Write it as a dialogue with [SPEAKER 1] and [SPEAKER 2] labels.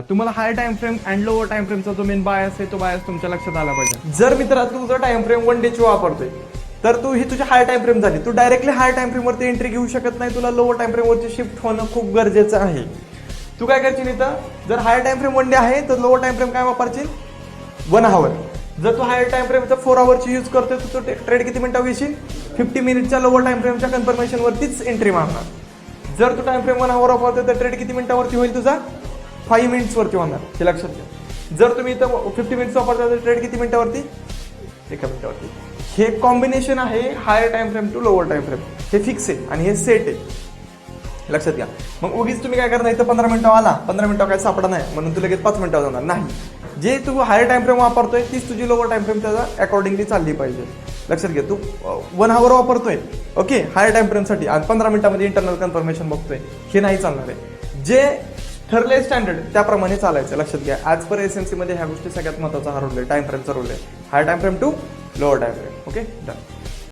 [SPEAKER 1] तुम्हाला higher time frame and lower time फ्रेमचा जो मेन बायस आहे तो बायस तुमच्या लक्षात आला पाहिजे. जर मित्रा तुझं टाइम फ्रेम 1 डे ची वापरतोय तर तू ही तुझी हायर टाइम फ्रेम झाली, तू डायरेक्टली हायर टाइम फ्रेम वरती एंट्री घेऊ शकत नाही, तुला लोअर टाइम फ्रेम वरती शिफ्ट होणं खूप गरजेचं आहे. तू काय करशील इथं, जर हायर टाइम फ्रेम 1 डे आहे तर लोअर टाइम फ्रेम काय वापरशील 1 आवर. जर तू हायर टाइम फ्रेमचा 4 आवरची यूज करतोय तर तू ट्रेड किती मिनिटावर घेशील 50 मिनिटच्या लोअर टाइम फ्रेमच्या कन्फर्मेशन वरतीच एंट्री मारणार. जर तू टाइम फ्रेम 1 आवर वापरतोय तर ट्रेड किती मिनिटावरती होईल तुझा 5 मिनिट्स वरती होणार, हे लक्षात घ्या. जर तुम्ही इथं 50 मिनिट्स वापरता तर ट्रेड किती मिनिटावरती 1 मिनिटावरती. हे कॉम्बिनेशन आहे higher time frame to lower time frame, हे फिक्स आहे आणि हे सेट आहे, लक्षात घ्या. मग उगीच तुम्ही काय करणार, इथं 15 मिनिटं आला, 15 मिनिटं काय सापडा नाही म्हणून तू लगेच 5 मिनिटं जाणार नाही. जे तू हायर टाइम फ्रेम वापरतोय तीच तुझी लोअर टाइम फ्रेम त्याचा अकॉर्डिंगली चालली पाहिजे, लक्षात घ्या. तू 1 आवर वापरतोय ओके हायर टाइम फ्रेमसाठी आणि 15 मिनिटांमध्ये इंटरनल कन्फर्मेशन बघतोय, हे नाही चालणार आहे. जे ठरले स्टँडर्ड त्याप्रमाणे चालायचं, लक्षात घ्या. आज पर एसएमसी मध्ये ह्या गोष्टी सगळ्यात महत्त्वाचा हा रोल आहे, टाइम फ्रेमचा रोल आहे. Higher time frame to lower time frame. Okay done.